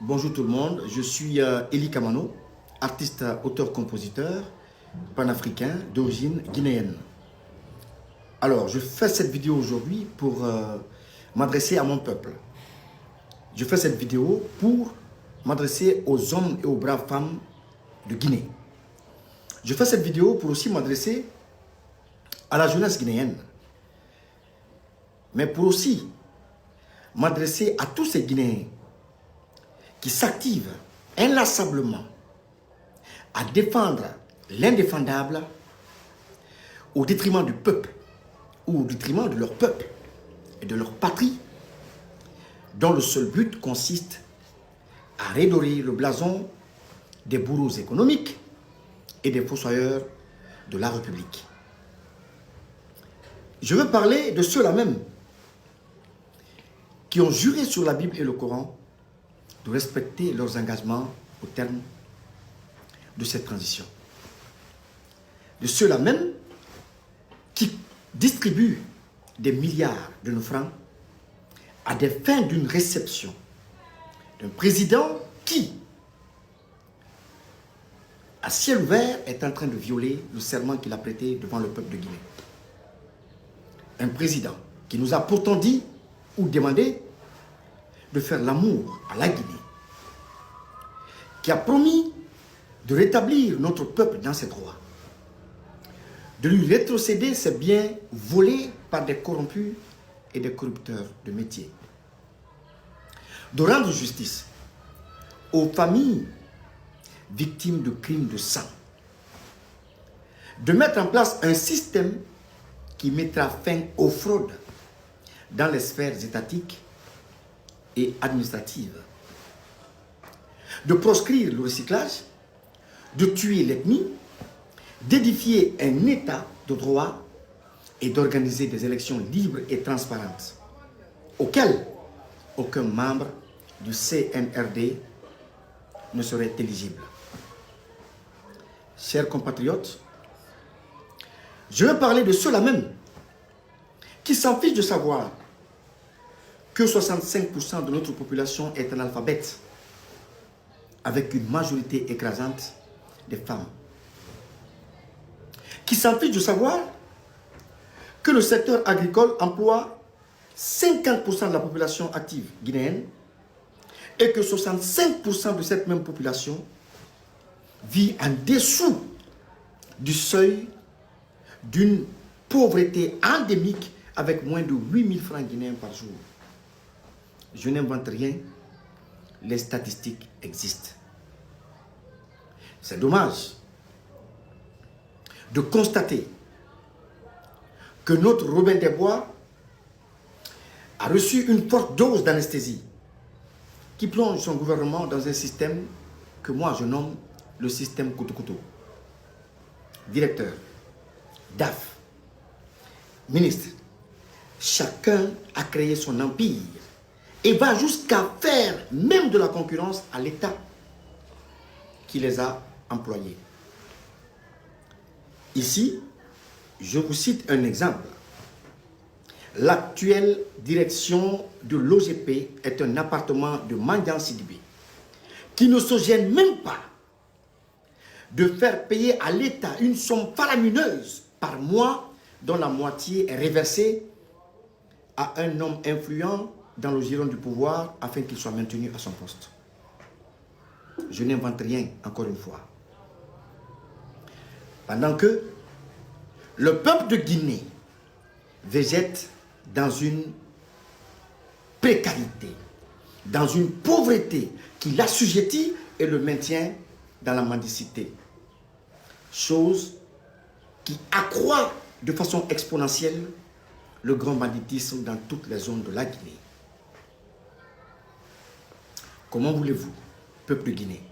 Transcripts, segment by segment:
Bonjour tout le monde, je suis Eli Kamano, artiste, auteur-compositeur, panafricain d'origine guinéenne. Alors, je fais cette vidéo aujourd'hui pour m'adresser à mon peuple. Je fais cette vidéo pour m'adresser aux hommes et aux braves femmes de Guinée. Je fais cette vidéo pour aussi m'adresser à la jeunesse guinéenne, mais pour aussi m'adresser à tous ces Guinéens qui s'activent inlassablement à défendre l'indéfendable au détriment du peuple ou au détriment de leur peuple et de leur patrie, dont le seul but consiste à redorer le blason des bourreaux économiques et des fossoyeurs de la République. Je veux parler de ceux-là même qui ont juré sur la Bible et le Coran de respecter leurs engagements au terme de cette transition. De ceux-là même qui distribuent des milliards de nos francs à des fins d'une réception d'un président qui, à ciel ouvert, est en train de violer le serment qu'il a prêté devant le peuple de Guinée. Un président qui nous a pourtant dit ou demandé de faire l'amour à la Guinée, qui a promis de rétablir notre peuple dans ses droits, de lui rétrocéder ses biens volés par des corrompus et des corrupteurs de métier, de rendre justice aux familles victimes de crimes de sang, de mettre en place un système qui mettra fin aux fraudes dans les sphères étatiques et administratives, de proscrire le recyclage, de tuer l'ethnie, d'édifier un état de droit et d'organiser des élections libres et transparentes auxquelles aucun membre du CNRD ne serait éligible. Chers compatriotes, je veux parler de ceux-là même qui s'en fichent de savoir que 65% de notre population est analphabète, avec une majorité écrasante des femmes. Qui s'en fichent de savoir que le secteur agricole emploie 50% de la population active guinéenne et que 65% de cette même population vit en dessous du seuil d'une pauvreté endémique avec moins de 8 000 francs guinéens par jour. Je n'invente rien, les statistiques existent. C'est dommage de constater que notre Robin des Bois a reçu une forte dose d'anesthésie qui plonge son gouvernement dans un système que moi je nomme le système Koutou-Koutou. Directeur, DAF, ministre, chacun a créé son empire et va jusqu'à faire même de la concurrence à l'État qui les a employés. Ici, je vous cite un exemple. L'actuelle direction de l'OGP est un appartement de Mandian Sidibé qui ne se gêne même pas de faire payer à l'État une somme faramineuse par mois dont la moitié est reversée à un homme influent dans le giron du pouvoir afin qu'il soit maintenu à son poste. Je n'invente rien, encore une fois. Pendant que le peuple de Guinée végète dans une précarité, dans une pauvreté qui l'assujettit et le maintient dans la mendicité. Chose qui accroît de façon exponentielle le grand banditisme dans toutes les zones de la Guinée. Comment voulez-vous, peuple de Guinée,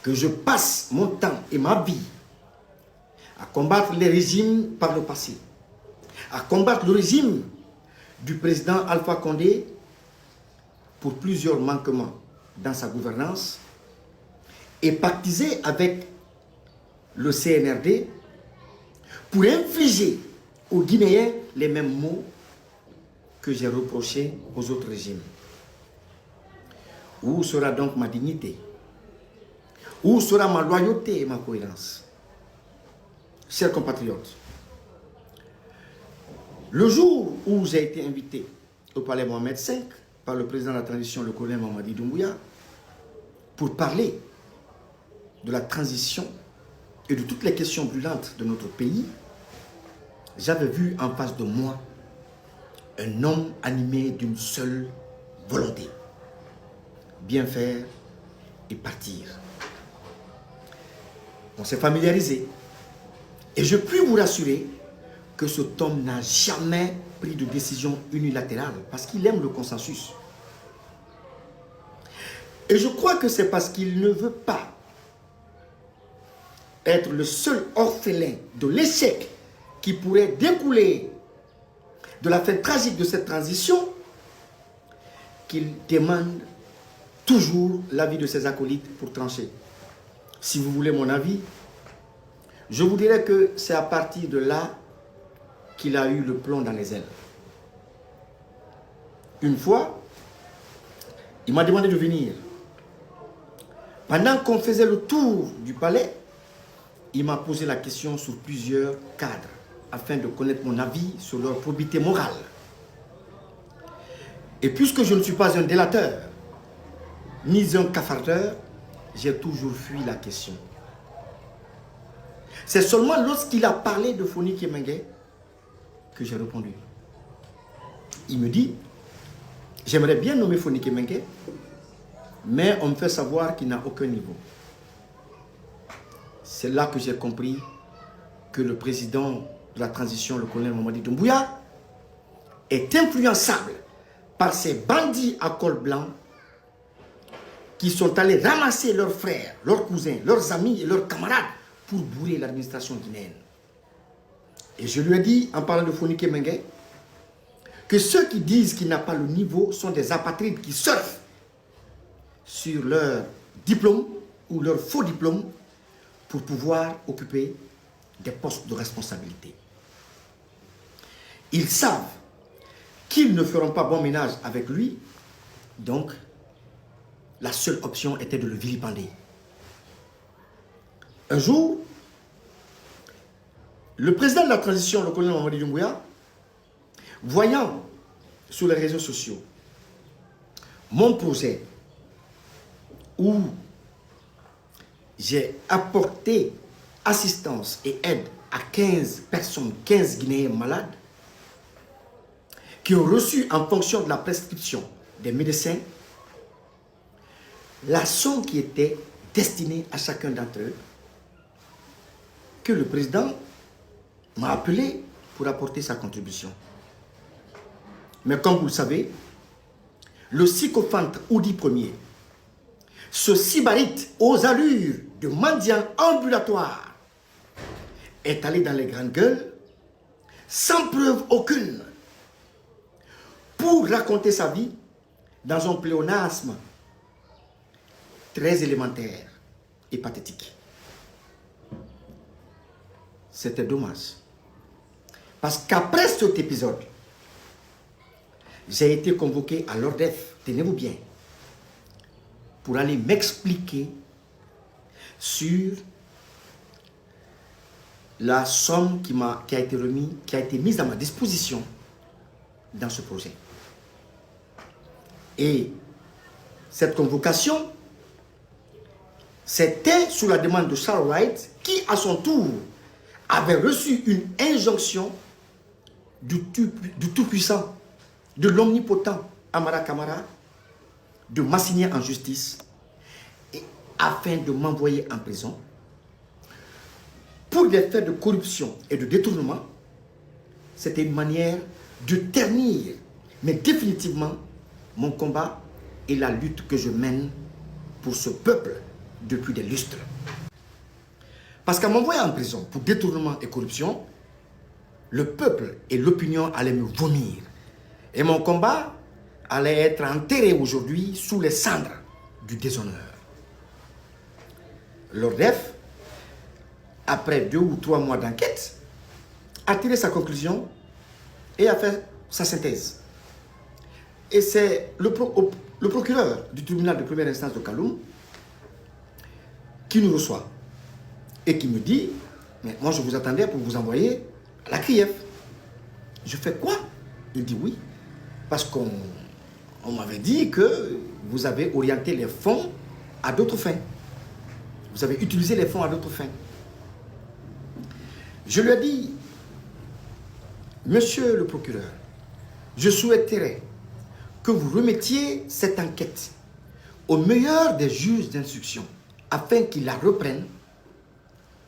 que je passe mon temps et ma vie à combattre les régimes par le passé, à combattre le régime du président Alpha Condé pour plusieurs manquements dans sa gouvernance et pactiser avec le CNRD pour infliger aux Guinéens les mêmes maux que j'ai reprochés aux autres régimes. Où sera donc ma dignité? Où sera ma loyauté et ma cohérence? Chers compatriotes, le jour où j'ai été invité au palais Mohamed V par le président de la transition, le colonel Mamadi Doumbouya, pour parler de la transition et de toutes les questions brûlantes de notre pays, j'avais vu en face de moi un homme animé d'une seule volonté: bien faire et partir. On s'est familiarisé. Et je puis vous rassurer que cet homme n'a jamais pris de décision unilatérale parce qu'il aime le consensus. Et je crois que c'est parce qu'il ne veut pas être le seul orphelin de l'échec qui pourrait découler de la fin tragique de cette transition qu'il demande toujours l'avis de ses acolytes pour trancher. Si vous voulez mon avis, je vous dirais que c'est à partir de là qu'il a eu le plomb dans les ailes. Une fois, il m'a demandé de venir. Pendant qu'on faisait le tour du palais, il m'a posé la question sur plusieurs cadres afin de connaître mon avis sur leur probité morale. Et puisque je ne suis pas un délateur, ni un cafardeur, j'ai toujours fui la question. C'est seulement lorsqu'il a parlé de Foni Kemengue que j'ai répondu. Il me dit, j'aimerais bien nommer Foni Kemengue, mais on me fait savoir qu'il n'a aucun niveau. C'est là que j'ai compris que le président de la transition, le colonel Mamadi Doumbouya, est influençable par ces bandits à col blanc qui sont allés ramasser leurs frères, leurs cousins, leurs amis et leurs camarades pour bourrer l'administration guinéenne. Et je lui ai dit, en parlant de Foni Kemengue, que ceux qui disent qu'il n'a pas le niveau sont des apatrides qui surfent sur leur diplôme ou leur faux diplôme pour pouvoir occuper des postes de responsabilité. Ils savent qu'ils ne feront pas bon ménage avec lui, donc la seule option était de le vilipender. Un jour, le président de la transition, le colonel Mamadi Doumbouya, voyant sur les réseaux sociaux mon projet où j'ai apporté assistance et aide à 15 personnes, 15 Guinéens malades, qui ont reçu en fonction de la prescription des médecins la somme qui était destinée à chacun d'entre eux, que le président m'a appelé pour apporter sa contribution. Mais comme vous le savez, le sycophante Oudi Ier, ce sybarite aux allures de mendiant ambulatoire, est allé dans les grandes gueules, sans preuve aucune, pour raconter sa vie dans un pléonasme très élémentaire et pathétique. C'était dommage. Parce qu'après cet épisode, j'ai été convoqué à l'ORDEF, tenez-vous bien, pour aller m'expliquer sur la somme qui a été mise à ma disposition dans ce projet. Et cette convocation, c'était sous la demande de Charles Wright, qui à son tour avait reçu une injonction du Tout-Puissant, de l'Omnipotent Amara Kamara, de m'assigner en justice et afin de m'envoyer en prison pour des faits de corruption et de détournement. C'était une manière de ternir, mais définitivement, mon combat et la lutte que je mène pour ce peuple depuis des lustres. Parce qu'en m'envoyant en prison pour détournement et corruption, le peuple et l'opinion allaient me vomir. Et mon combat allait être enterré aujourd'hui sous les cendres du déshonneur. L'ORDEF, après 2 ou 3 mois d'enquête, a tiré sa conclusion et a fait sa synthèse. Et c'est le procureur du tribunal de première instance de Kaloum, qui nous reçoit et qui me dit, mais moi je vous attendais pour vous envoyer à la CRIEF. Je fais quoi? Il dit oui, parce qu'on m'avait dit que vous avez orienté les fonds à d'autres fins. Vous avez utilisé les fonds à d'autres fins. Je lui ai dit, monsieur le procureur, je souhaiterais que vous remettiez cette enquête au meilleur des juges d'instruction afin qu'ils la reprennent.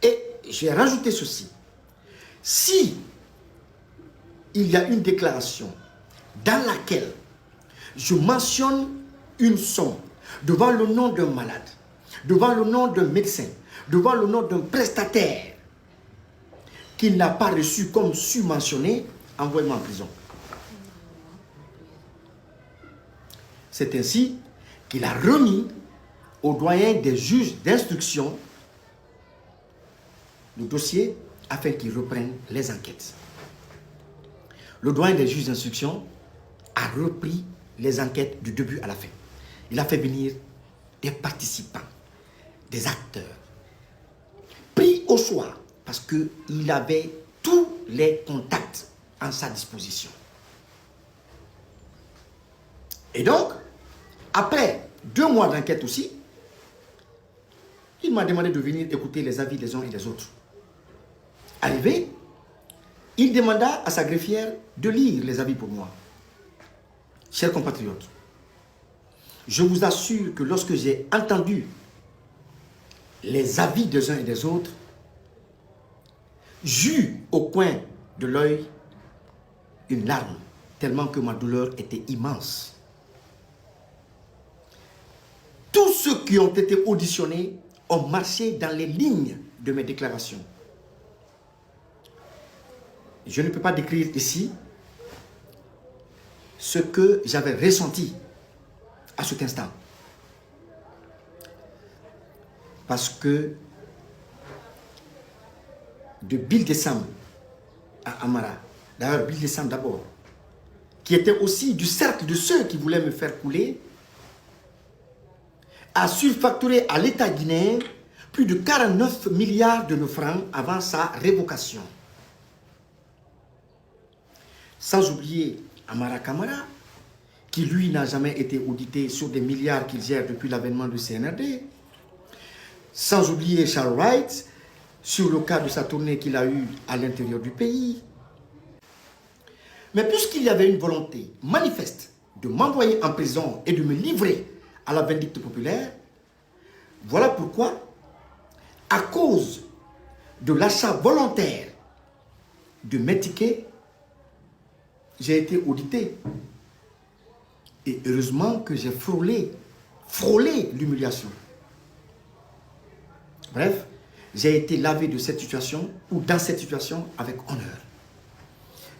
Et j'ai rajouté ceci. Si il y a une déclaration dans laquelle je mentionne une somme devant le nom d'un malade, devant le nom d'un médecin, devant le nom d'un prestataire qu'il n'a pas reçu comme subventionné, envoyez-moi en prison. C'est ainsi qu'il a remis au doyen des juges d'instruction le dossier afin qu'ils reprennent les enquêtes. Le doyen des juges d'instruction a repris les enquêtes du début à la fin. Il a fait venir des participants, des acteurs, pris au choix parce qu'il avait tous les contacts en sa disposition. Et donc, après 2 mois d'enquête aussi, il m'a demandé de venir écouter les avis des uns et des autres. Arrivé, il demanda à sa greffière de lire les avis pour moi. Chers compatriotes, je vous assure que lorsque j'ai entendu les avis des uns et des autres, j'eus au coin de l'œil une larme, tellement que ma douleur était immense. Tous ceux qui ont été auditionnés ont marché dans les lignes de mes déclarations. Je ne peux pas décrire ici ce que j'avais ressenti à cet instant. Parce que de Bill Dessam à Amara, d'ailleurs Bill Dessam d'abord, qui était aussi du cercle de ceux qui voulaient me faire couler, a surfacturé à l'État guinéen plus de 49 milliards de nos francs avant sa révocation. Sans oublier Amara Kamara, qui lui n'a jamais été audité sur des milliards qu'il gère depuis l'avènement du CNRD. Sans oublier Charles Wright, sur le cas de sa tournée qu'il a eue à l'intérieur du pays. Mais puisqu'il y avait une volonté manifeste de m'envoyer en prison et de me livrer à la vindicte populaire, voilà pourquoi, à cause de l'achat volontaire de mes tickets, j'ai été audité. Et heureusement que j'ai frôlé l'humiliation. Bref, j'ai été lavé de cette situation, ou dans cette situation, avec honneur.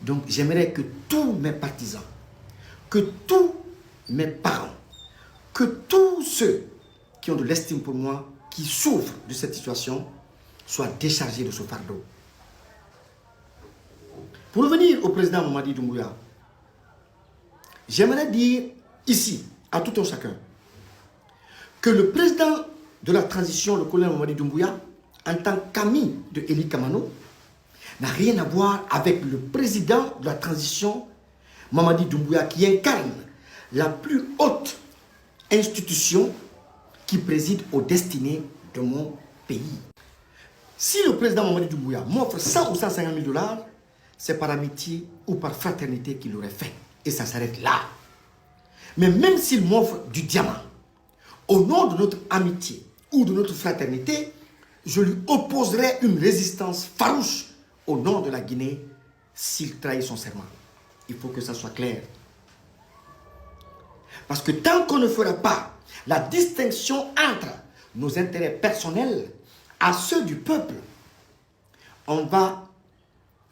Donc j'aimerais que tous mes partisans, que tous mes parents, que tous ceux qui ont de l'estime pour moi, qui souffrent de cette situation, soient déchargés de ce fardeau. Pour revenir au président Mamadi Doumbouya, j'aimerais dire ici, à tout un chacun, que le président de la transition, le colonel Mamadi Doumbouya, en tant qu'ami de Eli Kamano, n'a rien à voir avec le président de la transition, Mamadi Doumbouya, qui incarne la plus haute institution qui préside aux destinées de mon pays. Si le président Mamadi Doumbouya m'offre 100 ou 150 000 $, c'est par amitié ou par fraternité qu'il l'aurait fait. Et ça s'arrête là. Mais même s'il m'offre du diamant, au nom de notre amitié ou de notre fraternité, je lui opposerai une résistance farouche au nom de la Guinée s'il trahit son serment. Il faut que ça soit clair. Parce que tant qu'on ne fera pas la distinction entre nos intérêts personnels à ceux du peuple, on va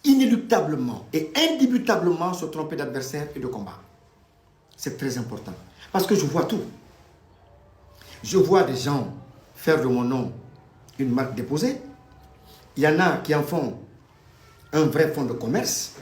inéluctablement et indubitablement se tromper d'adversaire et de combat. C'est très important. Parce que je vois tout. Je vois des gens faire de mon nom une marque déposée. Il y en a qui en font un vrai fonds de commerce.